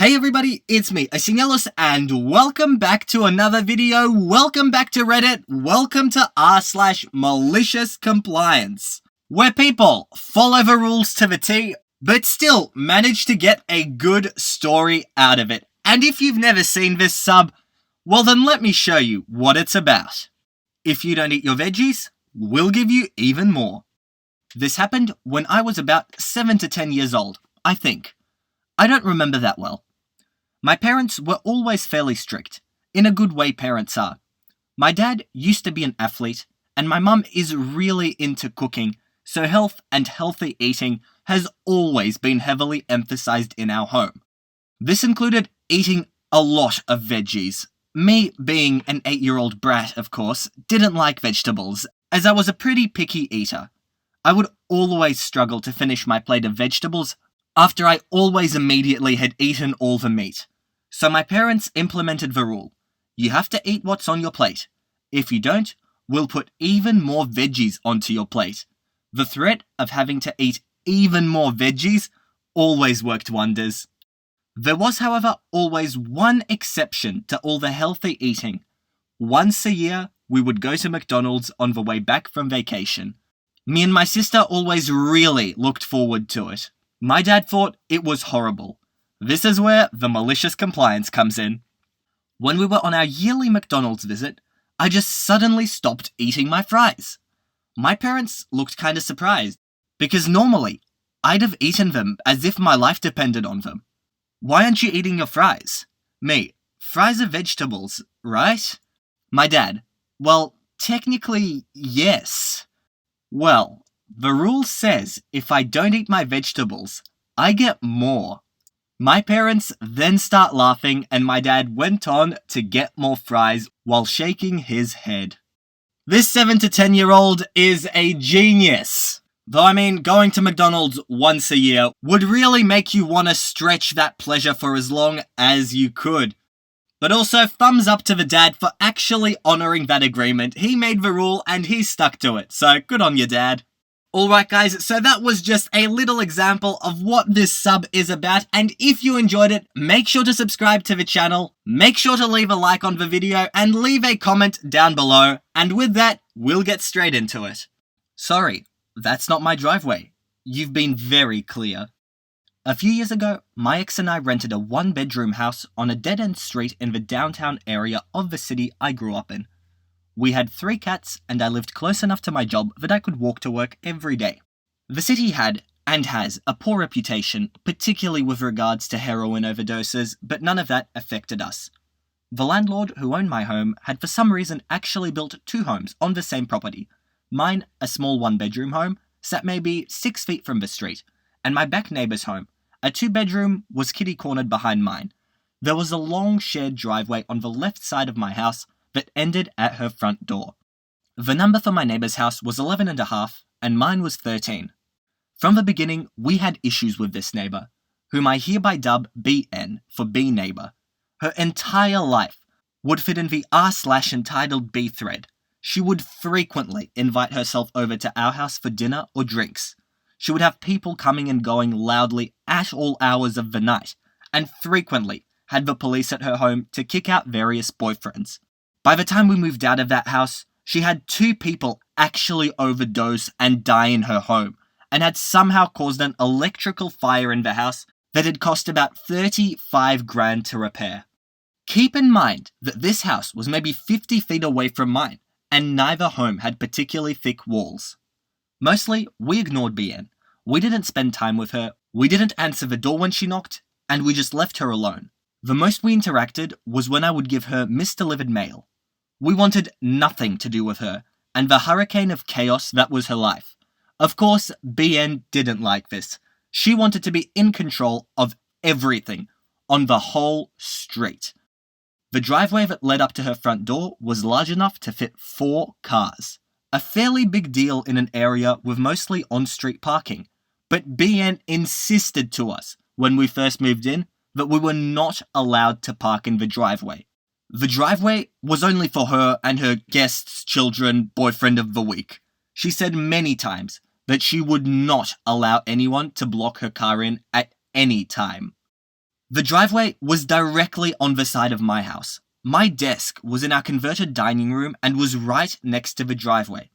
Hey everybody, it's me, Asinellus, and welcome back to another video. Welcome back to Reddit. Welcome to r/MaliciousCompliance, where people follow the rules to the T, but still manage to get a good story out of it. And if you've never seen this sub, well then let me show you what it's about. If you don't eat your veggies, we'll give you even more. This happened when I was about 7 to 10 years old, I think. I don't remember that well. My parents were always fairly strict, in a good way parents are. My dad used to be an athlete, and my mum is really into cooking, so health and healthy eating has always been heavily emphasized in our home. This included eating a lot of veggies. Me, being an 8-year-old brat, of course, didn't like vegetables, as I was a pretty picky eater. I would always struggle to finish my plate of vegetables after I always immediately had eaten all the meat. So my parents implemented the rule: you have to eat what's on your plate. If you don't, we'll put even more veggies onto your plate. The threat of having to eat even more veggies always worked wonders. There was, however, always one exception to all the healthy eating. Once a year, we would go to McDonald's on the way back from vacation. Me and my sister always really looked forward to it. My dad thought it was horrible. This is where the malicious compliance comes in. When we were on our yearly McDonald's visit, I just suddenly stopped eating my fries. My parents looked kind of surprised, because normally I'd have eaten them as if my life depended on them. Why aren't you eating your fries? Me, fries are vegetables, right? My dad, well, technically, yes. Well, the rule says if I don't eat my vegetables, I get more. My parents then start laughing, and my dad went on to get more fries while shaking his head. This 7 to 10-year-old is a genius. Though I mean, going to McDonald's once a year would really make you want to stretch that pleasure for as long as you could. But also, thumbs up to the dad for actually honouring that agreement. He made the rule and he stuck to it, so good on you, Dad. Alright guys, so that was just a little example of what this sub is about, and if you enjoyed it, make sure to subscribe to the channel, make sure to leave a like on the video, and leave a comment down below, and with that, we'll get straight into it. Sorry, that's not my driveway. You've been very clear. A few years ago, my ex and I rented a 1-bedroom house on a dead-end street in the downtown area of the city I grew up in. We had 3 cats, and I lived close enough to my job that I could walk to work every day. The city had, and has, a poor reputation, particularly with regards to heroin overdoses, but none of that affected us. The landlord who owned my home had for some reason actually built 2 homes on the same property. Mine, a small 1-bedroom home, sat maybe 6 feet from the street, and my back neighbour's home, a 2-bedroom, was kitty-cornered behind mine. There was a long shared driveway on the left side of my house that ended at her front door. The number for my neighbour's house was 11.5, and mine was 13. From the beginning, we had issues with this neighbour, whom I hereby dub BN for B neighbour. Her entire life would fit in the r/entitled B thread. She would frequently invite herself over to our house for dinner or drinks. She would have people coming and going loudly at all hours of the night, and frequently had the police at her home to kick out various boyfriends. By the time we moved out of that house, she had 2 people actually overdose and die in her home, and had somehow caused an electrical fire in the house that had cost about 35 grand to repair. Keep in mind that this house was maybe 50 feet away from mine, and neither home had particularly thick walls. Mostly, we ignored BN. We didn't spend time with her, we didn't answer the door when she knocked, and we just left her alone. The most we interacted was when I would give her misdelivered mail. We wanted nothing to do with her, and the hurricane of chaos that was her life. Of course, BN didn't like this. She wanted to be in control of everything, on the whole street. The driveway that led up to her front door was large enough to fit 4 cars. A fairly big deal in an area with mostly on-street parking. But BN insisted to us, when we first moved in, that we were not allowed to park in the driveway. The driveway was only for her and her guest's children boyfriend of the week. She said many times that she would not allow anyone to block her car in at any time. The driveway was directly on the side of my house. My desk was in our converted dining room and was right next to the driveway.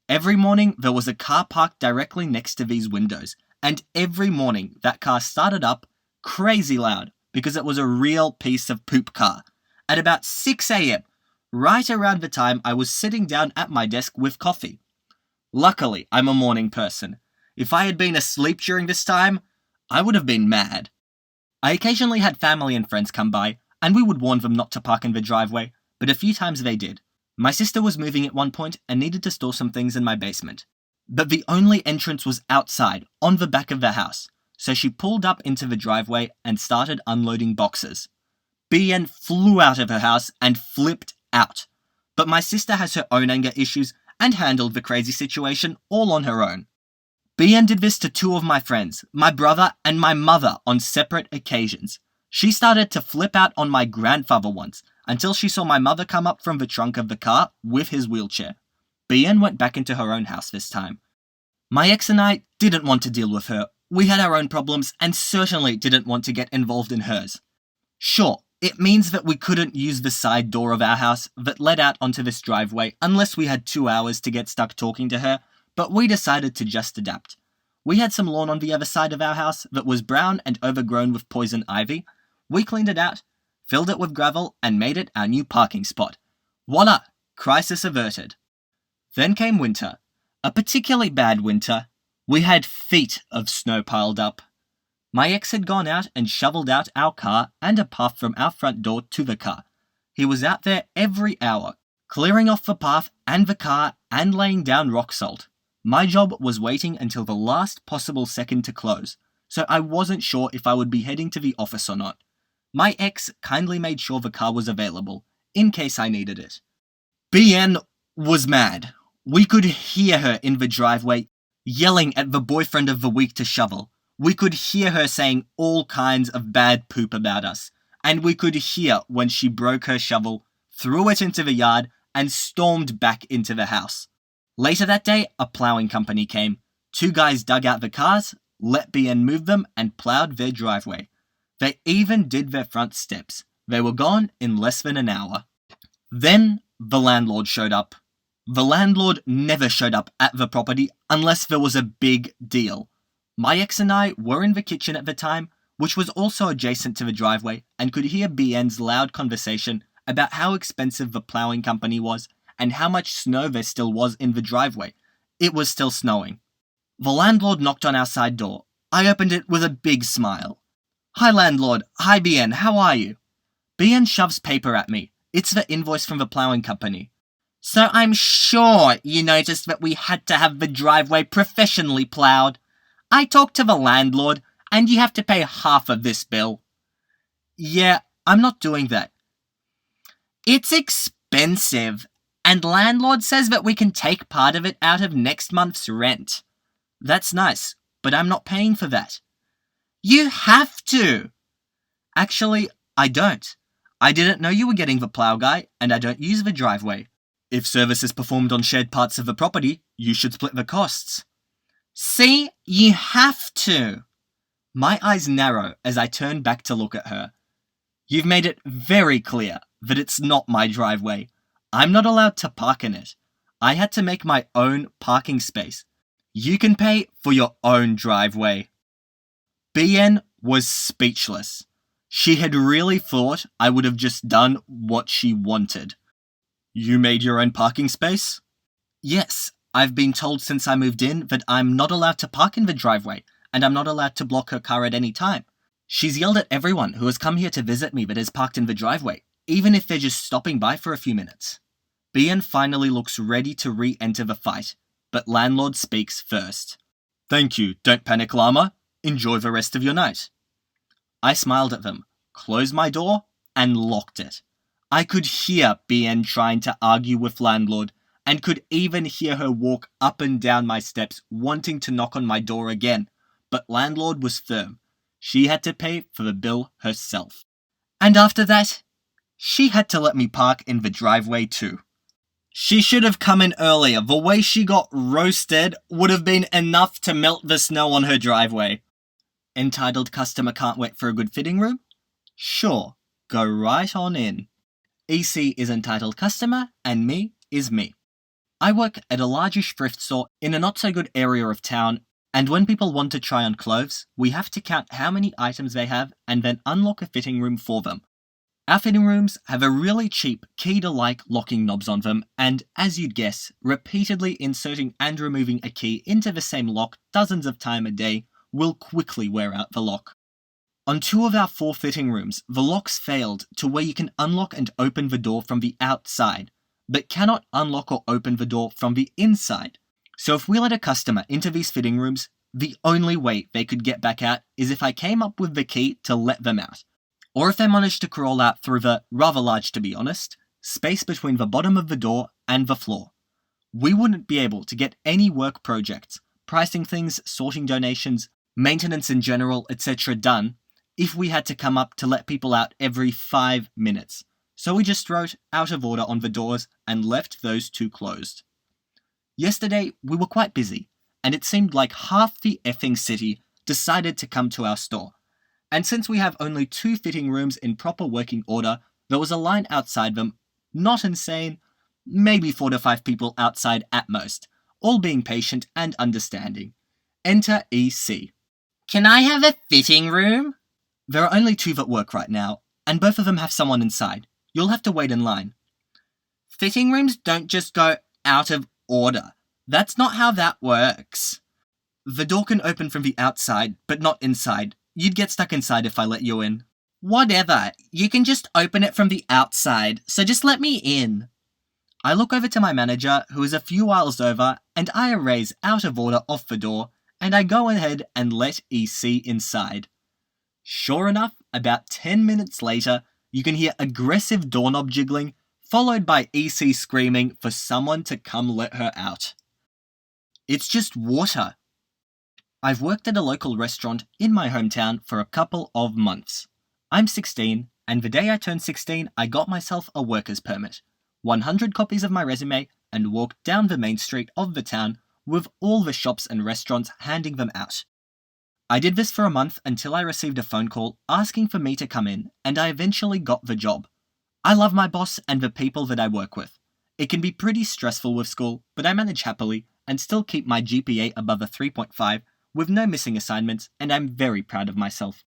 Every morning, there was a car parked directly next to these windows, and every morning that car started up crazy loud because it was a real piece of poop car. At about 6 a.m., right around the time I was sitting down at my desk with coffee. Luckily, I'm a morning person. If I had been asleep during this time, I would have been mad. I occasionally had family and friends come by, and we would warn them not to park in the driveway, but a few times they did. My sister was moving at one point and needed to store some things in my basement. But the only entrance was outside, on the back of the house, so she pulled up into the driveway and started unloading boxes. BN flew out of her house and flipped out. But my sister has her own anger issues and handled the crazy situation all on her own. BN did this to two of my friends, my brother and my mother, on separate occasions. She started to flip out on my grandfather once, until she saw my mother come up from the trunk of the car with his wheelchair. BN went back into her own house this time. My ex and I didn't want to deal with her. We had our own problems and certainly didn't want to get involved in hers. Sure, it means that we couldn't use the side door of our house that led out onto this driveway unless we had 2 hours to get stuck talking to her, but we decided to just adapt. We had some lawn on the other side of our house that was brown and overgrown with poison ivy. We cleaned it out, filled it with gravel, and made it our new parking spot. Voila! Crisis averted. Then came winter. A particularly bad winter. We had feet of snow piled up. My ex had gone out and shoveled out our car and a path from our front door to the car. He was out there every hour, clearing off the path and the car and laying down rock salt. My job was waiting until the last possible second to close, so I wasn't sure if I would be heading to the office or not. My ex kindly made sure the car was available, in case I needed it. BN was mad. We could hear her in the driveway, yelling at the boyfriend of the week to shovel. We could hear her saying all kinds of bad poop about us, and we could hear when she broke her shovel, threw it into the yard, and stormed back into the house. Later that day, a ploughing company came. 2 guys dug out the cars, let BN move them, and ploughed their driveway. They even did their front steps. They were gone in less than an hour. Then the landlord showed up. The landlord never showed up at the property unless there was a big deal. My ex and I were in the kitchen at the time, which was also adjacent to the driveway, and could hear BN's loud conversation about how expensive the ploughing company was and how much snow there still was in the driveway. It was still snowing. The landlord knocked on our side door. I opened it with a big smile. "Hi landlord, hi BN, how are you?" BN shoves paper at me. It's the invoice from the ploughing company. "So I'm sure you noticed that we had to have the driveway professionally ploughed. I talked to the landlord, and you have to pay half of this bill." "Yeah, I'm not doing that." "It's expensive, and landlord says that we can take part of it out of next month's rent." "That's nice, but I'm not paying for that." "You have to." "Actually, I don't. I didn't know you were getting the plough guy, and I don't use the driveway. If service is performed on shared parts of the property, you should split the costs." "See, you have to." My eyes narrow as I turn back to look at her. "You've made it very clear that it's not my driveway. I'm not allowed to park in it. I had to make my own parking space. You can pay for your own driveway." BN was speechless. She had really thought I would have just done what she wanted. "You made your own parking space?" "Yes, I've been told since I moved in that I'm not allowed to park in the driveway, and I'm not allowed to block her car at any time. She's yelled at everyone who has come here to visit me that is parked in the driveway, even if they're just stopping by for a few minutes." BN finally looks ready to re-enter the fight, but landlord speaks first. "Thank you, don't panic llama. Enjoy the rest of your night." I smiled at them, closed my door, and locked it. I could hear BN trying to argue with landlord, and could even hear her walk up and down my steps wanting to knock on my door again, but landlord was firm. She had to pay for the bill herself. And after that, she had to let me park in the driveway too. She should have come in earlier. The way she got roasted would have been enough to melt the snow on her driveway. Entitled customer can't wait for a good fitting room? Sure, go right on in. EC is entitled customer and me is me. I work at a largish thrift store in a not-so-good area of town, and when people want to try on clothes, we have to count how many items they have and then unlock a fitting room for them. Our fitting rooms have a really cheap key-to-like locking knobs on them, and as you'd guess, repeatedly inserting and removing a key into the same lock dozens of times a day will quickly wear out the lock. On 2 of our 4 fitting rooms, the locks failed to where you can unlock and open the door from the outside, but cannot unlock or open the door from the inside. So if we let a customer into these fitting rooms, the only way they could get back out is if I came up with the key to let them out. Or if they managed to crawl out through the, rather large to be honest, space between the bottom of the door and the floor. We wouldn't be able to get any work projects, pricing things, sorting donations, maintenance in general, etc. done if we had to come up to let people out every 5 minutes. So we just wrote out of order on the doors and left those 2 closed. Yesterday, we were quite busy, and it seemed like half the effing city decided to come to our store. And since we have only 2 fitting rooms in proper working order, there was a line outside them, not insane, maybe 4 to 5 people outside at most, all being patient and understanding. Enter EC. Can I have a fitting room? There are only 2 that work right now, and both of them have someone inside. You'll have to wait in line. Fitting rooms don't just go out of order. That's not how that works. The door can open from the outside, but not inside. You'd get stuck inside if I let you in. Whatever, you can just open it from the outside, so just let me in. I look over to my manager, who is a few aisles over, and I erase out of order off the door, and I go ahead and let EC inside. Sure enough, about 10 minutes later, you can hear aggressive doorknob jiggling, followed by EC screaming for someone to come let her out. It's just water. I've worked at a local restaurant in my hometown for a couple of months. I'm 16, and the day I turned 16, I got myself a worker's permit, 100 copies of my resume, and walked down the main street of the town with all the shops and restaurants handing them out. I did this for a month until I received a phone call asking for me to come in, and I eventually got the job. I love my boss and the people that I work with. It can be pretty stressful with school, but I manage happily and still keep my GPA above a 3.5 with no missing assignments, and I'm very proud of myself.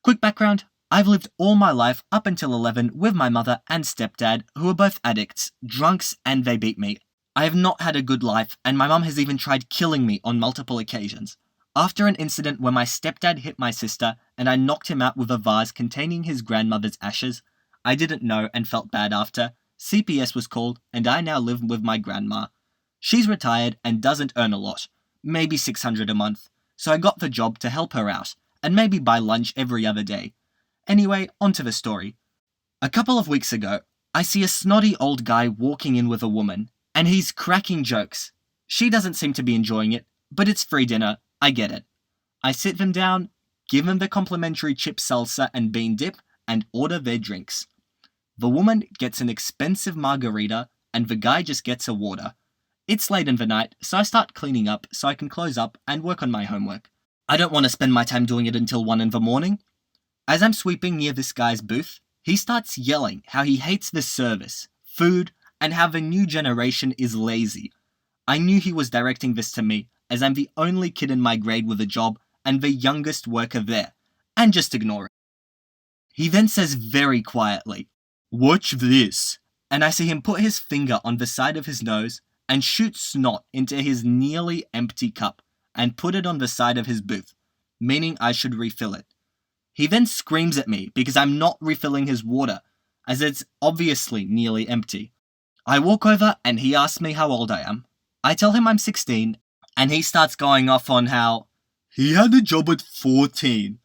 Quick background, I've lived all my life up until 11 with my mother and stepdad, who are both addicts, drunks, and they beat me. I have not had a good life, and my mum has even tried killing me on multiple occasions. After an incident where my stepdad hit my sister and I knocked him out with a vase containing his grandmother's ashes, I didn't know and felt bad after. CPS was called and I now live with my grandma. She's retired and doesn't earn a lot, maybe $600 a month, so I got the job to help her out and maybe buy lunch every other day. Anyway, onto the story. A couple of weeks ago, I see a snotty old guy walking in with a woman, and he's cracking jokes. She doesn't seem to be enjoying it, but it's free dinner. I get it. I sit them down, give them the complimentary chip salsa and bean dip, and order their drinks. The woman gets an expensive margarita, and the guy just gets a water. It's late in the night, so I start cleaning up so I can close up and work on my homework. I don't want to spend my time doing it until 1 in the morning. As I'm sweeping near this guy's booth, he starts yelling how he hates the service, food, and how the new generation is lazy. I knew he was directing this to me, as I'm the only kid in my grade with a job and the youngest worker there, and just ignore it. He then says very quietly, "Watch this," and I see him put his finger on the side of his nose and shoot snot into his nearly empty cup and put it on the side of his booth, meaning I should refill it. He then screams at me because I'm not refilling his water, as it's obviously nearly empty. I walk over and he asks me how old I am. I tell him I'm 16, and he starts going off on how he had a job at 14,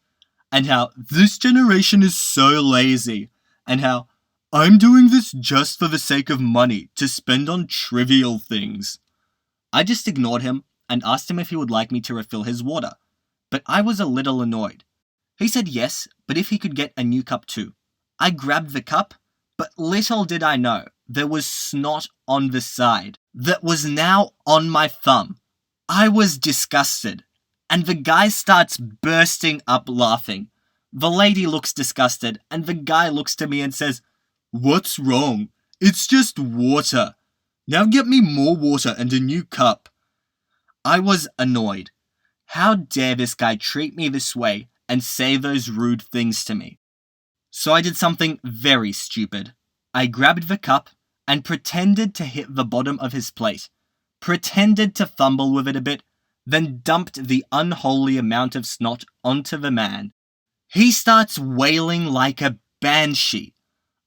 and how this generation is so lazy, and how I'm doing this just for the sake of money to spend on trivial things. I just ignored him and asked him if he would like me to refill his water, but I was a little annoyed. He said yes, but if he could get a new cup too. I grabbed the cup, but little did I know there was snot on the side that was now on my thumb. I was disgusted, and the guy starts bursting up laughing. The lady looks disgusted, and the guy looks to me and says, "What's wrong? It's just water. Now get me more water and a new cup." I was annoyed. How dare this guy treat me this way and say those rude things to me? So I did something very stupid. I grabbed the cup and pretended to hit the bottom of his plate, pretended to fumble with it a bit, then dumped the unholy amount of snot onto the man. He starts wailing like a banshee.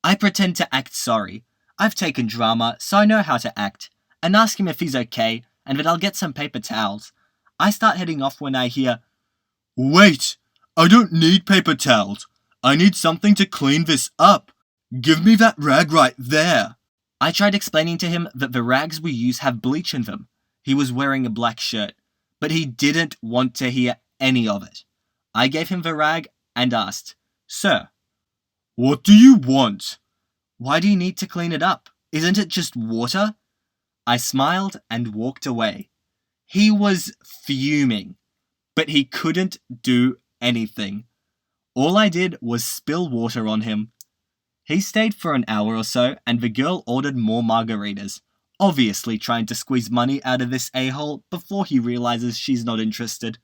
I pretend to act sorry. I've taken drama, so I know how to act, and ask him if he's okay and that I'll get some paper towels. I start heading off when I hear, "Wait! I don't need paper towels. I need something to clean this up. Give me that rag right there." I tried explaining to him that the rags we use have bleach in them. He was wearing a black shirt, but he didn't want to hear any of it. I gave him the rag and asked, "Sir, what do you want?" "Why do you need to clean it up? Isn't it just water?" I smiled and walked away. He was fuming, but he couldn't do anything. All I did was spill water on him. He stayed for an hour or so, and the girl ordered more margaritas, obviously trying to squeeze money out of this a-hole before he realizes she's not interested.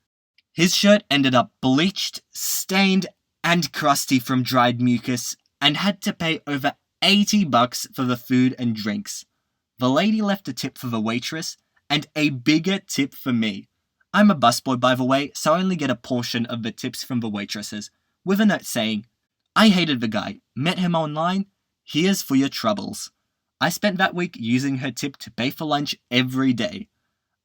His shirt ended up bleached, stained, and crusty from dried mucus, and had to pay over $80 for the food and drinks. The lady left a tip for the waitress, and a bigger tip for me. I'm a busboy, by the way, so I only get a portion of the tips from the waitresses, with a note saying, "I hated the guy, met him online, here's for your troubles." I spent that week using her tip to pay for lunch every day.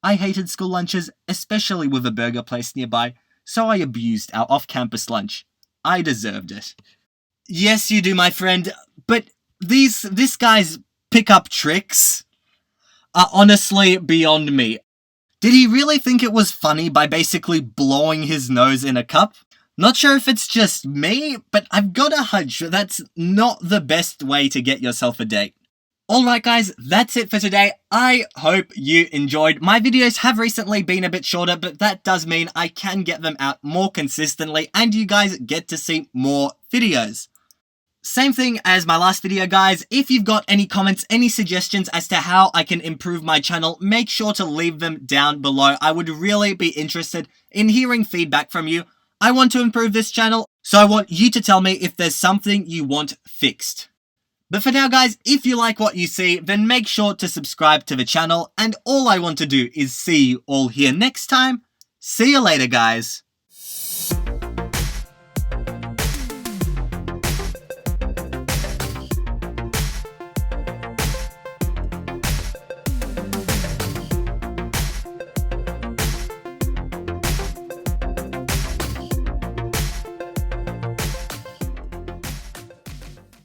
I hated school lunches, especially with a burger place nearby, so I abused our off-campus lunch. I deserved it. Yes, you do, my friend, but this guy's pick-up tricks are honestly beyond me. Did he really think it was funny by basically blowing his nose in a cup? Not sure if it's just me, but I've got a hunch that that's not the best way to get yourself a date. Alright guys, that's it for today. I hope you enjoyed. My videos have recently been a bit shorter, but that does mean I can get them out more consistently and you guys get to see more videos. Same thing as my last video, guys. If you've got any comments, any suggestions as to how I can improve my channel, make sure to leave them down below. I would really be interested in hearing feedback from you. I want to improve this channel, so I want you to tell me if there's something you want fixed. But for now, guys, if you like what you see, then make sure to subscribe to the channel, and all I want to do is see you all here next time. See you later, guys.